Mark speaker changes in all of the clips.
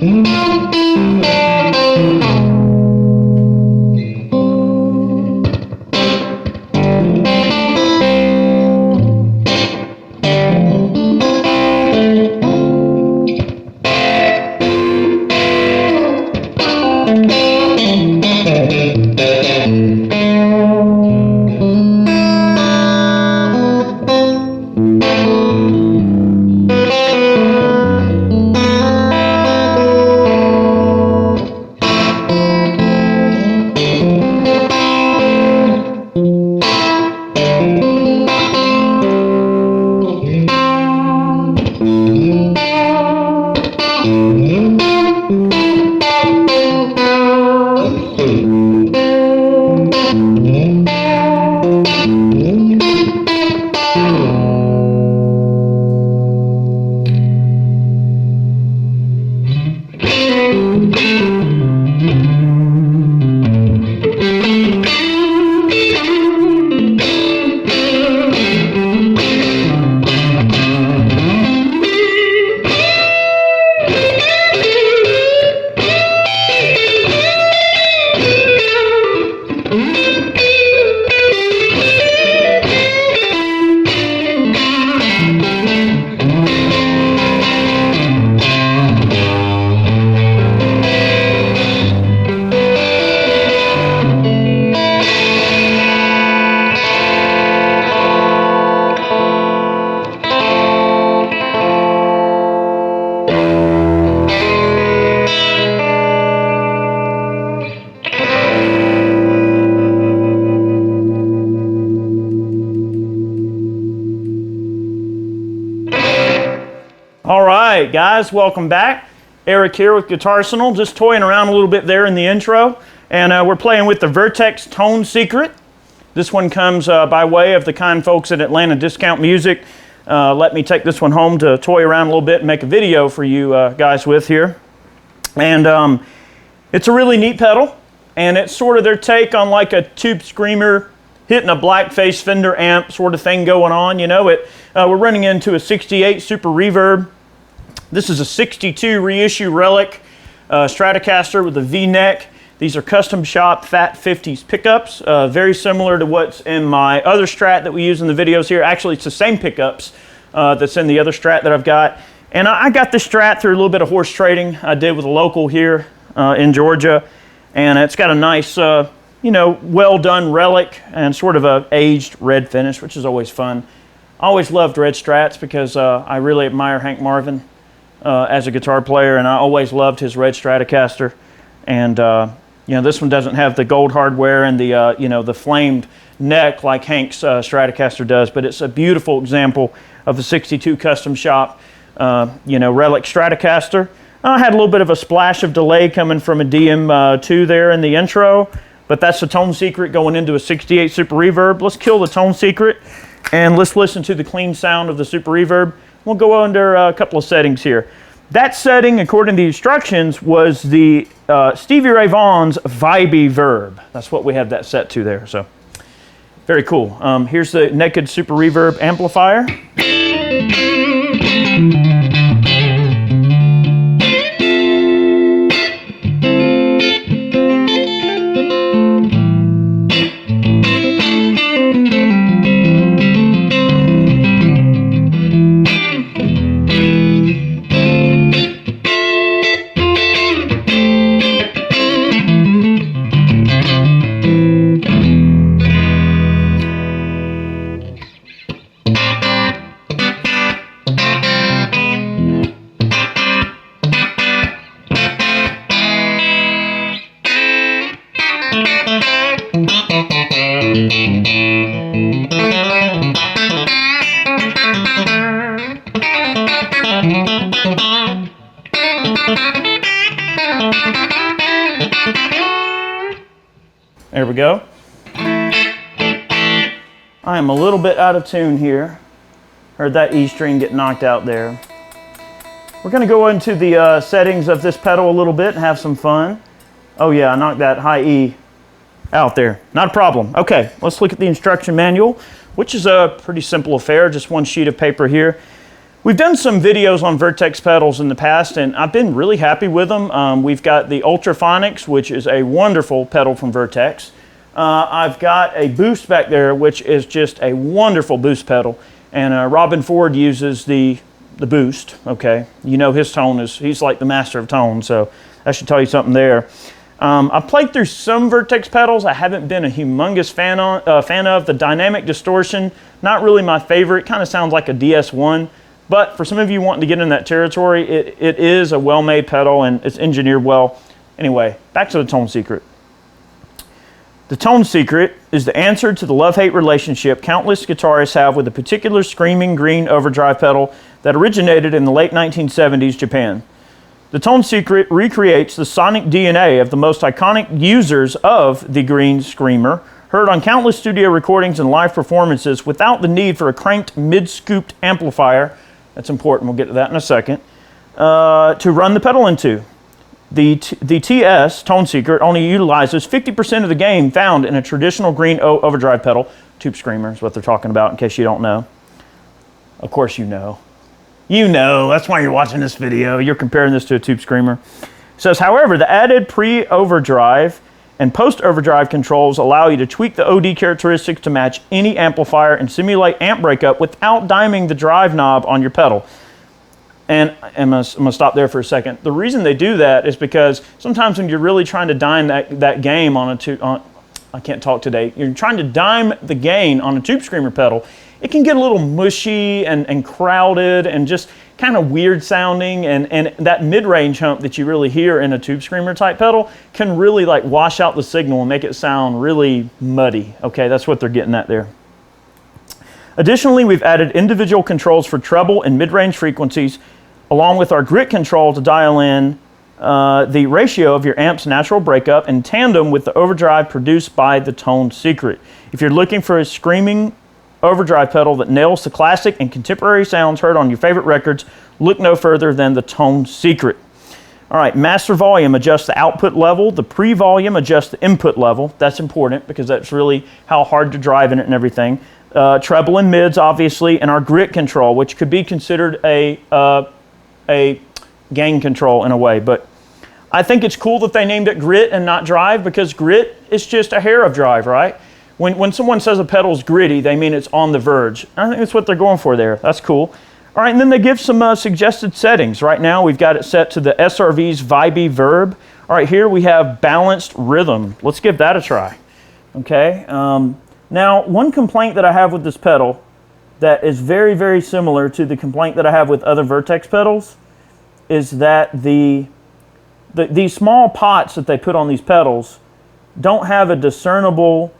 Speaker 1: All right, guys, welcome back. Eric here with Guitarsenal, just toying around a little bit there in the intro. And we're playing with the Vertex Tone Secret. This one comes by way of the kind folks at Atlanta Discount Music. Let me take this one home to toy around a little bit and make a video for you guys with here. And it's a really neat pedal, and it's sort of their take on like a Tube Screamer hitting a blackface Fender amp sort of thing going on. You know, we're running into a 68 Super Reverb. This is a 62 reissue Relic Stratocaster with a V-neck. These are custom shop Fat 50s pickups, very similar to what's in my other Strat that we use in the videos here. Actually, it's the same pickups that's in the other Strat that I've got. And I got this Strat through a little bit of horse trading I did with a local here in Georgia. And it's got a nice, you know, well done Relic and sort of a aged red finish, which is always fun. I always loved red Strats because I really admire Hank Marvin as a guitar player, and I always loved his red Stratocaster. And you know, this one doesn't have the gold hardware and the you know, the flamed neck like Hank's Stratocaster does, but it's a beautiful example of a 62 custom shop you know, Relic Stratocaster. I had a little bit of a splash of delay coming from a DM2 there in the intro, but that's the Tone Secret going into a 68 Super Reverb. Let's kill the Tone Secret and let's listen to the clean sound of the Super Reverb. We'll go under a couple of settings here. That setting, according to the instructions, was the Stevie Ray Vaughan's Vibey Verb. That's what we have that set to there, so very cool. Here's the naked Super Reverb amplifier. There we go. I am a little bit out of tune here. Heard that E string get knocked out there. We're going to go into the settings of this pedal a little bit and have some fun. Oh yeah, I knocked that high E out there. Not a problem. Okay, let's look at the instruction manual, which is a pretty simple affair, just one sheet of paper here. We've done some videos on Vertex pedals in the past, and I've been really happy with them. We've got the Ultraphonics, which is a wonderful pedal from Vertex. I've got a Boost back there, which is just a wonderful Boost pedal. And Robin Ford uses the Boost, okay? You know his tone he's like the master of tone, so that should tell you something there. I've played through some Vertex pedals. I haven't been a humongous fan of. The dynamic distortion, not really my favorite. Kind of sounds like a DS1. But for some of you wanting to get in that territory, it is a well-made pedal and it's engineered well. Anyway, back to the Tone Secret. The Tone Secret is the answer to the love-hate relationship countless guitarists have with a particular screaming green overdrive pedal that originated in the late 1970s Japan. The Tone Secret recreates the sonic DNA of the most iconic users of the green screamer, heard on countless studio recordings and live performances without the need for a cranked mid-scooped amplifier. That's important, we'll get to that in a second, to run the pedal into. The TS, Tone Secret, only utilizes 50% of the gain found in a traditional green overdrive pedal. Tube screamer is what they're talking about, in case you don't know. Of course you know. You know, that's why you're watching this video. You're comparing this to a tube screamer. It says, however, the added pre-overdrive and post-overdrive controls allow you to tweak the OD characteristics to match any amplifier and simulate amp breakup without diming the drive knob on your pedal. And I'm gonna stop there for a second. The reason they do that is because sometimes when you're really trying to dime that gain I can't talk today. You're trying to dime the gain on a tube screamer pedal. It can get a little mushy and crowded and just kind of weird sounding, and that mid-range hump that you really hear in a tube screamer type pedal can really like wash out the signal and make it sound really muddy. Okay, that's what they're getting at there. Additionally, we've added individual controls for treble and mid-range frequencies, along with our grit control to dial in the ratio of your amp's natural breakup in tandem with the overdrive produced by the Tone Secret. If you're looking for a screaming overdrive pedal that nails the classic and contemporary sounds heard on your favorite records, look no further than the Tone Secret. All right, master volume adjusts the output level. The pre-volume adjusts the input level. That's important because that's really how hard to drive in it and everything. Treble and mids, obviously, and our grit control, which could be considered a gain control in a way. But I think it's cool that they named it grit and not drive, because grit is just a hair of drive, right? When someone says a pedal's gritty, they mean it's on the verge. I think that's what they're going for there. That's cool. All right, and then they give some suggested settings. Right now, we've got it set to the SRV's Vibey Verb. All right, here we have balanced rhythm. Let's give that a try. Okay. Now, one complaint that I have with this pedal that is very, very similar to the complaint that I have with other Vertex pedals is that these small pots that they put on these pedals don't have a discernible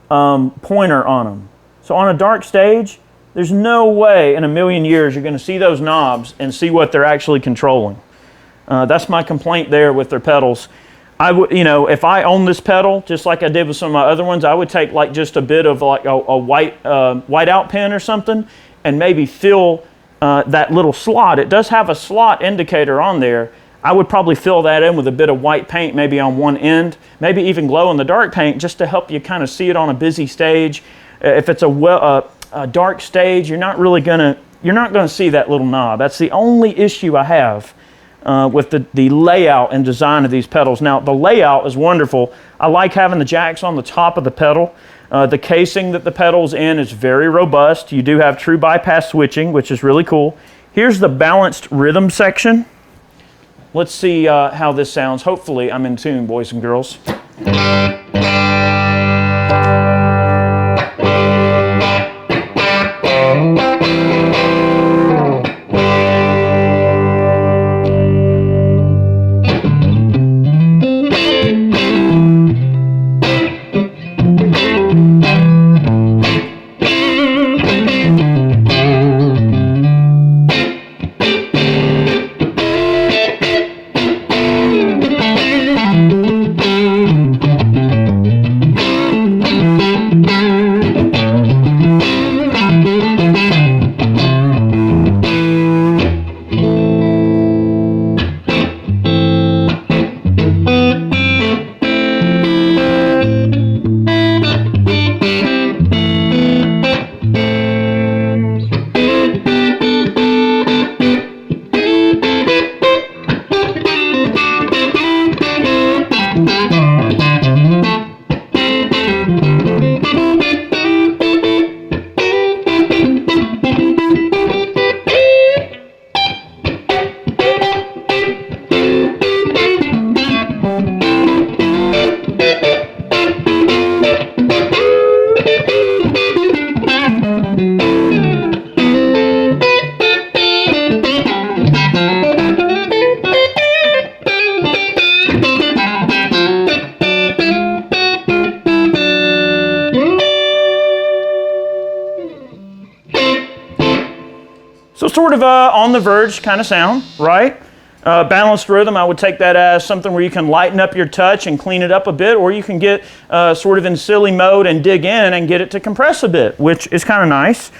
Speaker 1: pointer on them. So on a dark stage, there's no way in a million years you're going to see those knobs and see what they're actually controlling. That's my complaint there with their pedals. I would, if I own this pedal, just like I did with some of my other ones, I would take like just a bit of like a white out pen or something, and maybe fill that little slot. It does have a slot indicator on there. I would probably fill that in with a bit of white paint, maybe on one end, maybe even glow in the dark paint, just to help you kind of see it on a busy stage. If it's a dark stage, you're not gonna see that little knob. That's the only issue I have with the layout and design of these pedals. Now, the layout is wonderful. I like having the jacks on the top of the pedal. The casing that the pedal's in is very robust. You do have true bypass switching, which is really cool. Here's the balanced rhythm section. Let's see how this sounds. Hopefully I'm in tune, boys and girls. on the verge kind of sound, right? Balanced rhythm, I would take that as something where you can lighten up your touch and clean it up a bit, or you can get sort of in silly mode and dig in and get it to compress a bit, which is kind of nice.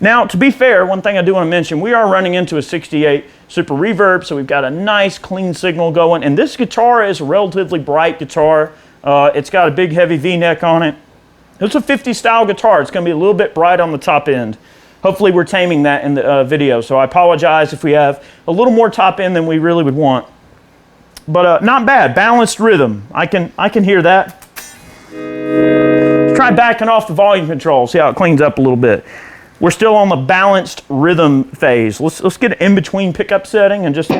Speaker 1: Now, to be fair, one thing I do want to mention, we are running into a 68 Super Reverb, so we've got a nice clean signal going, and this guitar is a relatively bright guitar. It's got a big heavy V-neck on it. It's a 50 style guitar. It's going to be a little bit bright on the top end. Hopefully we're taming that in the video, so I apologize if we have a little more top end than we really would want. But not bad, balanced rhythm. I can hear that. Let's try backing off the volume control, see how it cleans up a little bit. We're still on the balanced rhythm phase. Let's get an in-between pickup setting and just...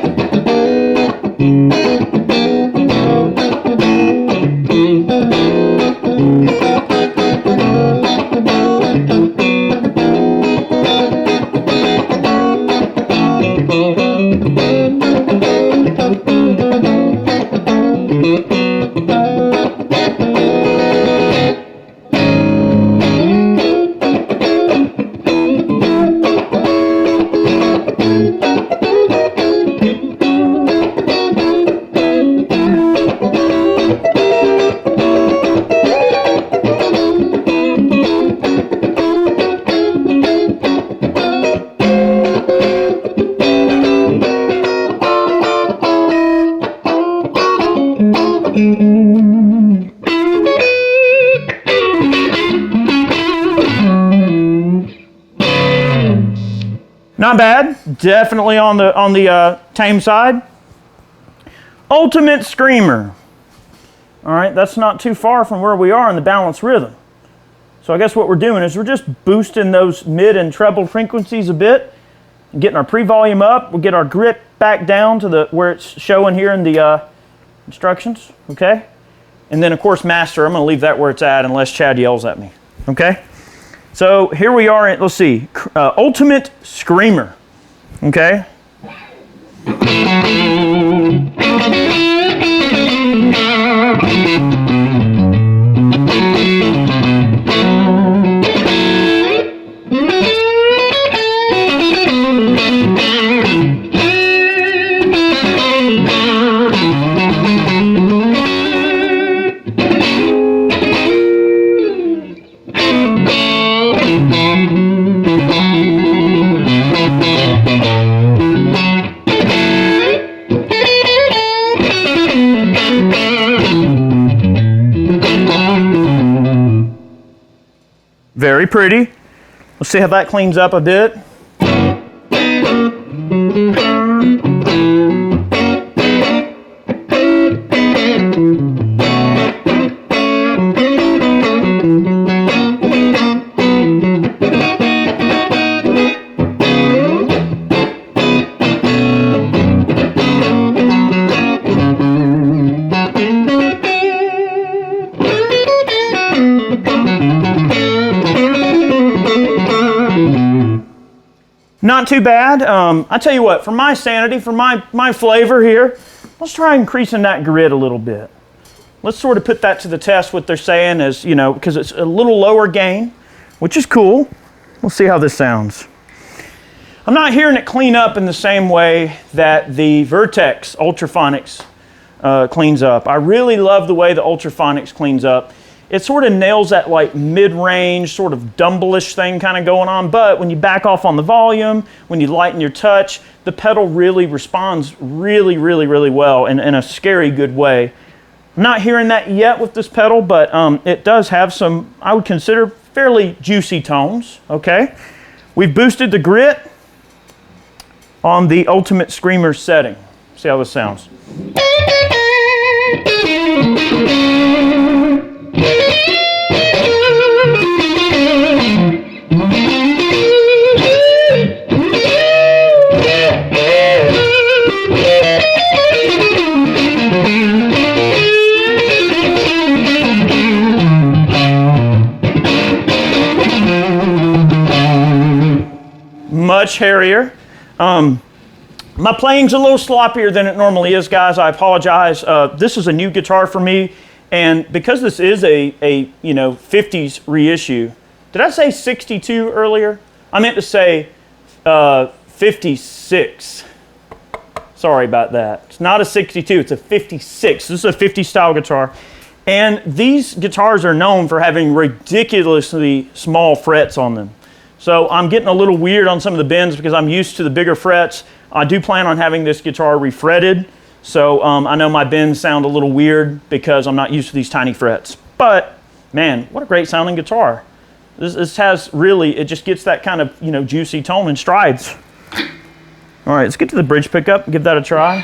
Speaker 1: Not bad, definitely on the tame side. Ultimate Screamer. All right, that's not too far from where we are in the balanced rhythm. So I guess what we're doing is we're just boosting those mid and treble frequencies a bit, and getting our pre-volume up. We'll get our grit back down to where it's showing here in the instructions, okay? And then of course master, I'm gonna leave that where it's at unless Chad yells at me, okay? So here we are, let's see, Ultimate Screamer, okay? Very pretty. Let's see how that cleans up a bit. Not too bad. I tell you what, for my sanity, for my flavor here, let's try increasing that grit a little bit. Let's sort of put that to the test, what they're saying is, you know, because it's a little lower gain, which is cool. We'll see how this sounds. I'm not hearing it clean up in the same way that the Vertex Ultraphonics cleans up. I really love the way the Ultraphonics cleans up. It sort of nails that like mid-range, sort of dumble-ish thing kind of going on, but when you back off on the volume, when you lighten your touch, the pedal really responds really, really, really well in a scary good way. I'm not hearing that yet with this pedal, but it does have some, I would consider, fairly juicy tones, okay? We've boosted the grit on the Ultimate Screamer setting. See how this sounds. Much hairier. My playing's a little sloppier than it normally is, guys. I apologize. This is a new guitar for me, and because this is a 50s reissue. Did I say 62 earlier? I meant to say 56. Sorry about that. It's not a 62, it's a 56. This is a 50 style guitar. And these guitars are known for having ridiculously small frets on them. So I'm getting a little weird on some of the bends because I'm used to the bigger frets. I do plan on having this guitar refretted. So I know my bends sound a little weird because I'm not used to these tiny frets. But man, what a great sounding guitar. This has really, it just gets that kind of, you know, juicy tone and strides. All right, let's get to the bridge pickup, give that a try.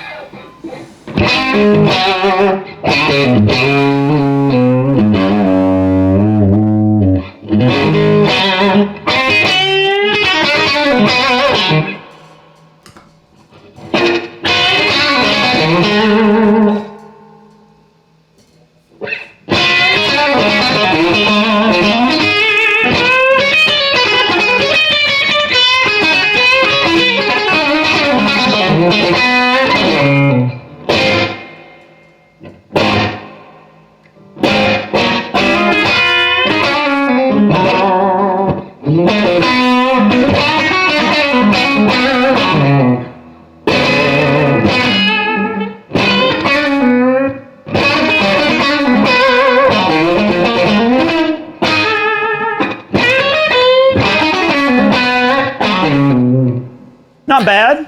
Speaker 1: Not bad.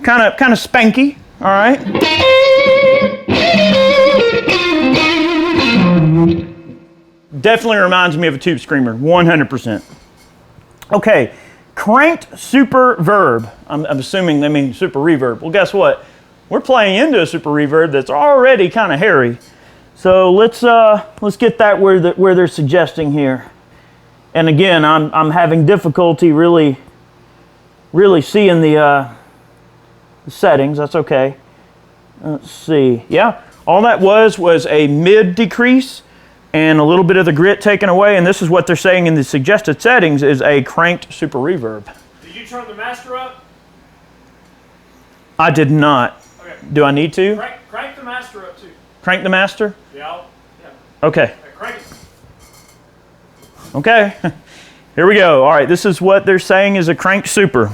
Speaker 1: Kind of spanky. All right. Definitely reminds me of a Tube Screamer, 100%. Okay, cranked Super Verb. I'm assuming they mean Super Reverb. Well, guess what? We're playing into a Super Reverb that's already kind of hairy. So let's get that where they're suggesting here. And again, I'm having difficulty really seeing the settings. That's okay. Let's see. Yeah, all that was a mid decrease and a little bit of the grit taken away, and this is what they're saying in the suggested settings is a cranked Super Reverb.
Speaker 2: Did you turn the master up?
Speaker 1: I did not.
Speaker 2: Okay.
Speaker 1: Do I need to?
Speaker 2: Crank the master up too.
Speaker 1: Crank the master?
Speaker 2: Yeah.
Speaker 1: Okay.
Speaker 2: Crank it.
Speaker 1: Okay. Here we go. All right, this is what they're saying is a cranked Super.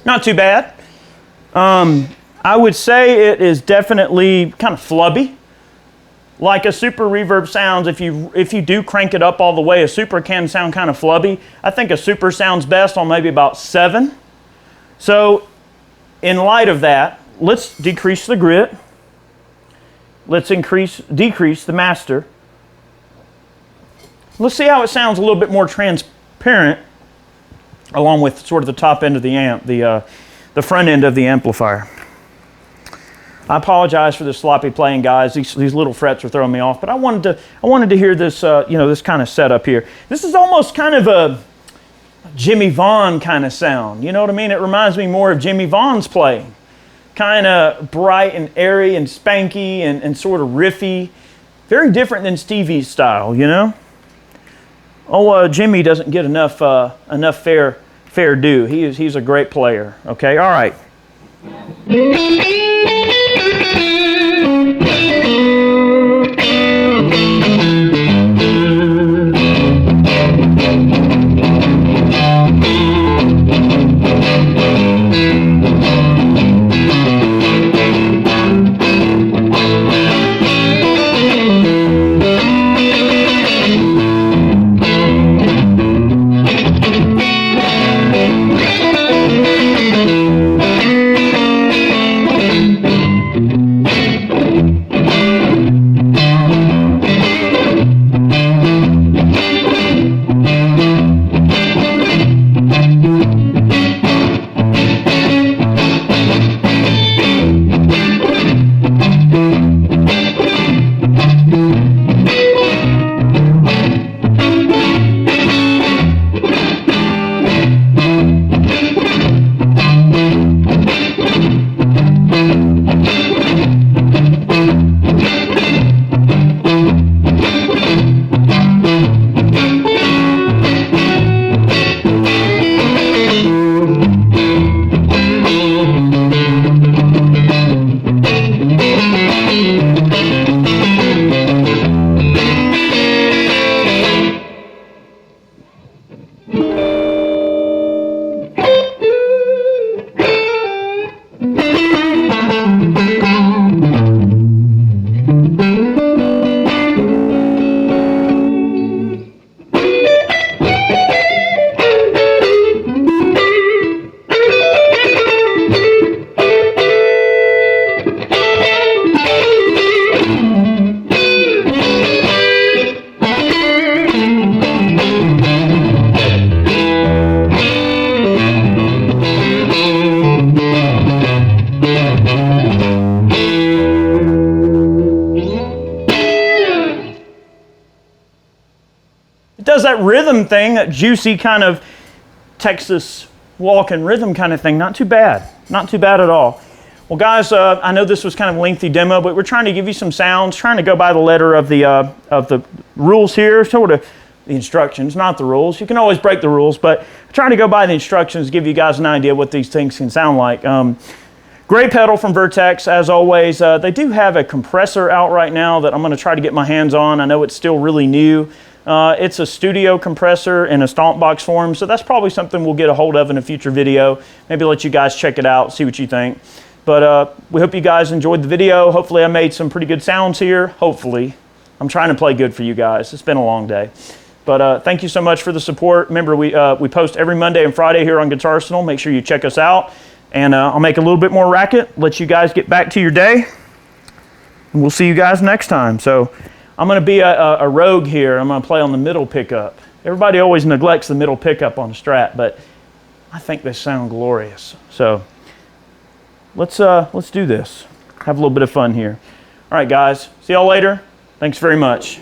Speaker 1: Not too bad. I would say it is definitely kind of flubby. Like a Super Reverb sounds, if you do crank it up all the way, a Super can sound kind of flubby. I think a Super sounds best on maybe about 7. So in light of that, let's decrease the grit. Let's decrease the master. Let's see how it sounds a little bit more transparent along with sort of the top end of the amp, the front end of the amplifier. I apologize for the sloppy playing, guys. These little frets are throwing me off, but I wanted to hear this, this kind of setup here. This is almost kind of a Jimmy Vaughn kind of sound. You know what I mean? It reminds me more of Jimmy Vaughn's playing. Kind of bright and airy and spanky and sort of riffy. Very different than Stevie's style, you know? Oh, Jimmy doesn't get enough fair fair due. He's a great player. Okay, all right. Does that rhythm thing, that juicy kind of Texas walking rhythm kind of thing. Not too bad. Not too bad at all. Well, guys, I know this was kind of a lengthy demo, but we're trying to give you some sounds, trying to go by the letter of the rules here, sort of the instructions, not the rules. You can always break the rules, but trying to go by the instructions, give you guys an idea what these things can sound like. Great pedal from Vertex, as always. They do have a compressor out right now that I'm going to try to get my hands on. I know it's still really new. It's a studio compressor in a stomp box form, so that's probably something we'll get a hold of in a future video. Maybe let you guys check it out, see what you think. But we hope you guys enjoyed the video. Hopefully I made some pretty good sounds here. Hopefully. I'm trying to play good for you guys. It's been a long day. But thank you so much for the support. Remember, we post every Monday and Friday here on Guitarsenal. Make sure you check us out. And I'll make a little bit more racket, let you guys get back to your day. And we'll see you guys next time. So I'm going to be a rogue here. I'm going to play on the middle pickup. Everybody always neglects the middle pickup on a Strat, but I think they sound glorious. So let's do this. Have a little bit of fun here. All right, guys. See y'all later. Thanks very much.